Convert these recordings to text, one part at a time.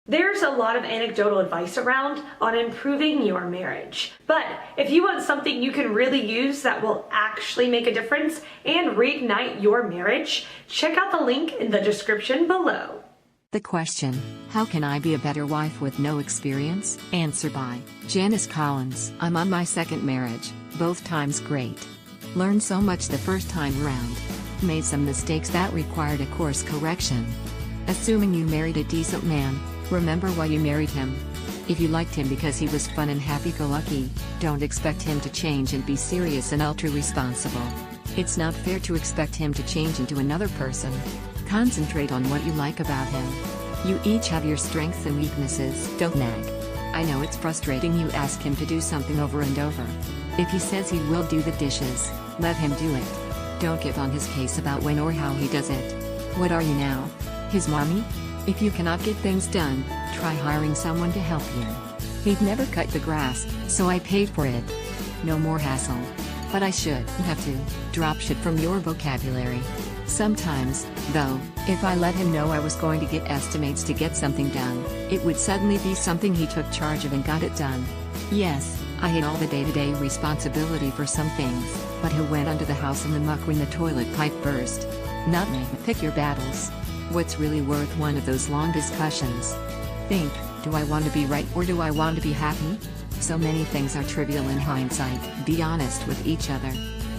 There's a lot of anecdotal advice around on improving your marriage. But if you want something you can really use that will actually make a difference and reignite your marriage, check out the link in the description below. The question, how can I be a better wife with no experience? Answer by Janice Collins. I'm on my second marriage, both times great. Learned so much the first time around. Made some mistakes that required a course correction. Assuming you married a decent man, remember why you married him. If you liked him because he was fun and happy-go-lucky, don't expect him to change and be serious and ultra-responsible. It's not fair to expect him to change into another person. Concentrate on what you like about him. You each have your strengths and weaknesses. Don't nag. I know it's frustrating you ask him to do something over and over. If he says he will do the dishes, let him do it. Don't get on his case about when or how he does it. What are you now? His mommy? If you cannot get things done, try hiring someone to help you. He'd never cut the grass, so I paid for it. No more hassle. But I should have to drop shit from your vocabulary. Sometimes, though, if I let him know I was going to get estimates to get something done, it would suddenly be something he took charge of and got it done. Yes, I had all the day-to-day responsibility for some things, but he went under the house in the muck when the toilet pipe burst. Not me. Pick your battles. What's really worth one of those long discussions? Think, do I want to be right or do I want to be happy? So many things are trivial in hindsight. Be honest with each other.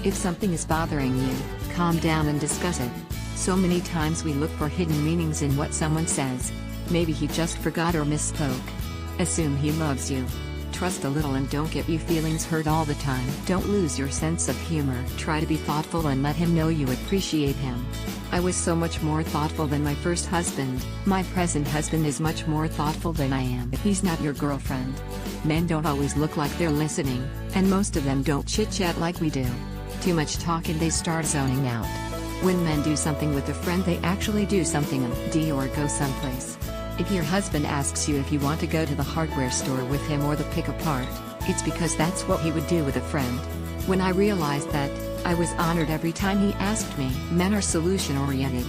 If something is bothering you, calm down and discuss it. So many times we look for hidden meanings in what someone says. Maybe he just forgot or misspoke. Assume he loves you. Trust a little and don't get your feelings hurt all the time. Don't lose your sense of humor. Try to be thoughtful and let him know you appreciate him. I was so much more thoughtful than my first husband. My present husband is much more thoughtful than I am. He's not your girlfriend. Men don't always look like they're listening, and most of them don't chit-chat like we do. Too much talk and they start zoning out. When men do something with a friend, they actually do something or go someplace. If your husband asks you if you want to go to the hardware store with him or the pick-a-part, it's because that's what he would do with a friend. When I realized that, I was honored every time he asked me. Men are solution-oriented.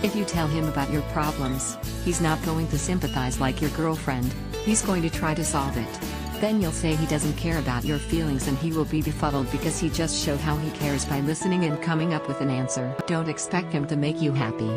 If you tell him about your problems, he's not going to sympathize like your girlfriend, he's going to try to solve it. Then you'll say he doesn't care about your feelings and he will be befuddled because he just showed how he cares by listening and coming up with an answer. Don't expect him to make you happy.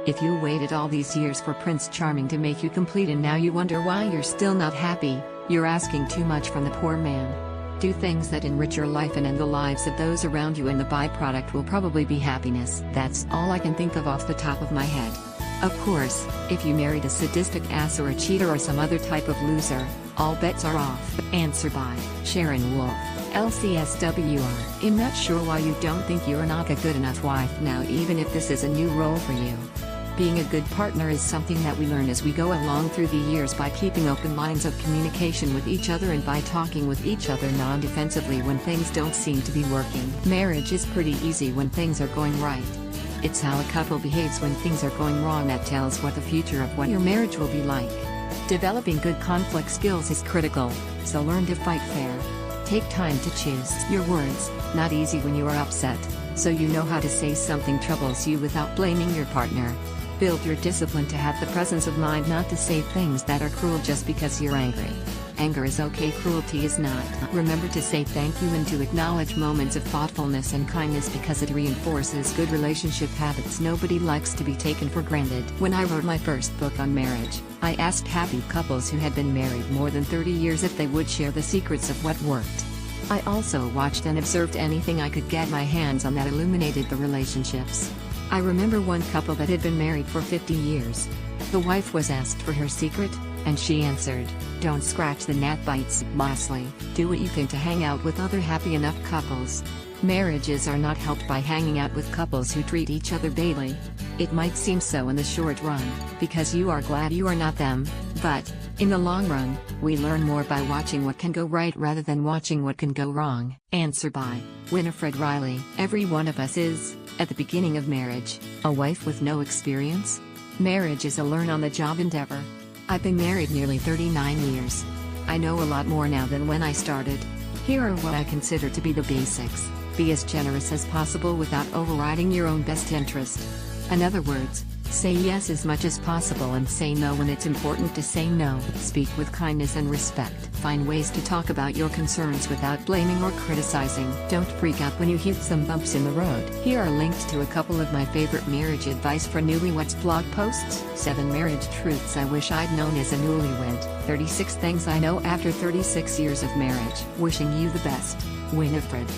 If you waited all these years for Prince Charming to make you complete and now you wonder why you're still not happy, you're asking too much from the poor man. Do things that enrich your life and end the lives of those around you, and the byproduct will probably be happiness. That's all I can think of off the top of my head. Of course, if you married a sadistic ass or a cheater or some other type of loser, all bets are off. Answer by Sharon Wolf, LCSWR. I'm not sure why you don't think you're not a good enough wife now, even if this is a new role for you. Being a good partner is something that we learn as we go along through the years by keeping open lines of communication with each other and by talking with each other non-defensively when things don't seem to be working. Marriage is pretty easy when things are going right. It's how a couple behaves when things are going wrong that tells what the future of what your marriage will be like. Developing good conflict skills is critical, so learn to fight fair. Take time to choose your words. Not easy when you are upset, so you know how to say something troubles you without blaming your partner. Build your discipline to have the presence of mind not to say things that are cruel just because you're angry. Anger is okay, cruelty is not. Remember to say thank you and to acknowledge moments of thoughtfulness and kindness because it reinforces good relationship habits. Nobody likes to be taken for granted. When I wrote my first book on marriage, I asked happy couples who had been married more than 30 years if they would share the secrets of what worked. I also watched and observed anything I could get my hands on that illuminated the relationships. I remember one couple that had been married for 50 years. The wife was asked for her secret, and she answered, "Don't scratch the gnat bites." Lastly, do what you can to hang out with other happy enough couples. Marriages are not helped by hanging out with couples who treat each other badly. It might seem so in the short run, because you are glad you are not them, but, in the long run, we learn more by watching what can go right rather than watching what can go wrong. Answer by Winifred Riley. Every one of us is, at the beginning of marriage, a wife with no experience. Marriage is a learn-on-the-job endeavor. I've been married nearly 39 years. I know a lot more now than when I started. Here are what I consider to be the basics. Be as generous as possible without overriding your own best interest. In other words, Say yes as much as possible and say no when it's important to say no. Speak with kindness and respect. Find ways to talk about your concerns without blaming or criticizing. Don't freak out when you hit some bumps in the road. Here are links to a couple of my favorite marriage advice for newlyweds blog posts. 7 marriage truths I wish I'd known as a newlywed. 36 things I know after 36 years of marriage. Wishing you the best, Winifred.